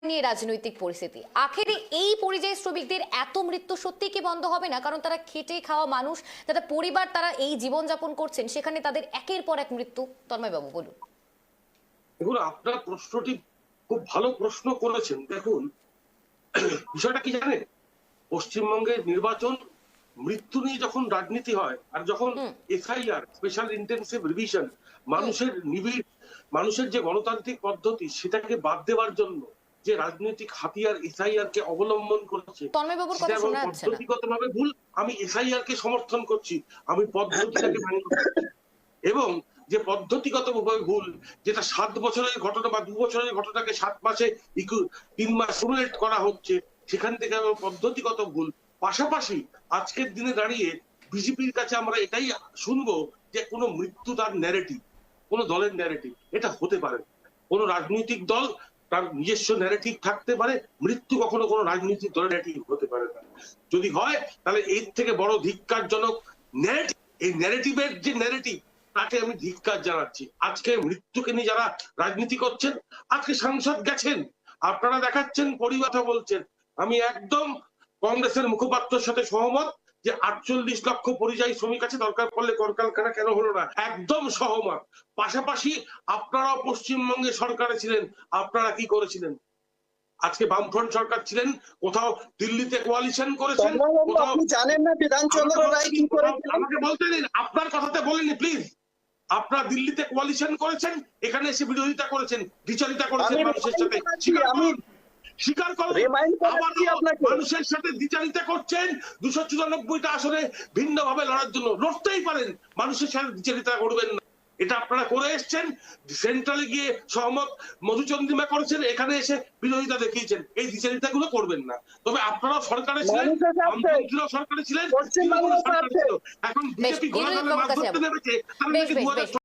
নিয়ে রাজনৈতিক পরিস্থিতি আখেরে এই পরিযায়ী শ্রমিকদের এত মৃত্যু সত্যি কি বন্ধ হবে না? কারণ তারা খেটে খাওয়া মানুষ, তাদের পরিবার, তারা এই জীবন যাপন করছেন, সেখানে তাদের একের পর এক মৃত্যু। তন্ময় বাবু বলুন। দেখুন, আপনার প্রশ্নটি খুব ভালো প্রশ্ন করেছেন। দেখুন, বিষয়টা কি জানেন, পশ্চিমবঙ্গের নির্বাচন মৃত্যু নিয়ে যখন রাজনীতি হয়, আর যখন এসআইআর স্পেশাল ইন্টেনসিভ রিভিশন মানুষের যে গণতান্ত্রিক পদ্ধতি সেটাকে বাদ দেওয়ার জন্য যে রাজনৈতিক হাতিয়ার এসআইআর কে অবলম্বন করেছে, পদ্ধতিগতভাবে ভুল। আমি এসআইআর কে সমর্থন করছি, আমি পদ্ধতিটাকে মানি করছি। এবং যে পদ্ধতিগতভাবে ভুল, যেটা 7 বছরের ঘটনা বা 2 বছরের ঘটনাকে 7 মাসে 3 মাস সিমুলেট করা হচ্ছে, সেখান থেকে আমার পদ্ধতিগত ভুল। পাশাপাশি আজকের দিনে দাঁড়িয়ে বিজেপির কাছে আমরা এটাই শুনবো যে কোনো মৃত্যু তার ন্যারেটিভ, কোন দলের ন্যারেটিভ। এটা হতে পারে, কোন রাজনৈতিক দল তার নিজস্ব ন্যারেটিভ থাকতে পারে, মৃত্যু কখনো কোনো রাজনৈতিক দলের ন্যারেটিভ হতে পারে না। যদি হয় তাহলে এর থেকে বড় ধিক্কারজনক ন্যারেটিভ, এই ন্যারেটিভের যে ন্যারেটিভ, তাকে আমি ধিক্কার জানাচ্ছি। আজকে মৃত্যুকে নিয়ে যারা রাজনীতি করছেন, আজকে সাংসদ গেছেন, আপনারা দেখাচ্ছেন পরিবার বলছেন। আমি একদম কংগ্রেসের মুখপাত্রের সাথে সহমত যে 48 লক্ষ পরিযায়ী শ্রমিক আছে, দরকার পড়লে কলকারখানা কেন হলো না, একদম সহমত। পাশাপাশি আপনারাও পশ্চিমবঙ্গে সরকারে ছিলেন, আপনারা কি করেছিলেন? আজকে বামফ্রন্ট সরকার ছিলেন, কোথাও দিল্লিতে কোয়ালিশন করেছেন, কোথাও জানেন না বিধানচন্দ্র রায় কি করেছেন। আমাকে বলতে দিন, আপনার কথাতে বলেনি প্লিজ। আপনারা দিল্লিতে কোয়ালিশন করেছেন, এখানে এসে বিরোধিতা করেছেন, দ্বিচারিতা করেছেন মানুষের সাথে। স্বীকার করুন, মানুষের সাথে দ্বিচারিতা করছেন। 294টা আসনে ভিন্নভাবে লড়ার জন্য লড়তেই পারেন, মানুষের সাথে দ্বিচারিতা করবেন না। এটা আপনারা করে এসছেন। সেন্ট্রালে গিয়ে সহমত মধুচন্দ্রিমা করেছেন, এখানে এসে বিরোধিতা দেখিয়েছেন। এই দ্বিচারিতা গুলো করবেন না। তবে আপনারাও সরকারে ছিলেন, বামপন্থীরাও সরকারে ছিলেন, এখন বিজেপি ঘোড়া ধরে মাছ ধরতে নেমেছে।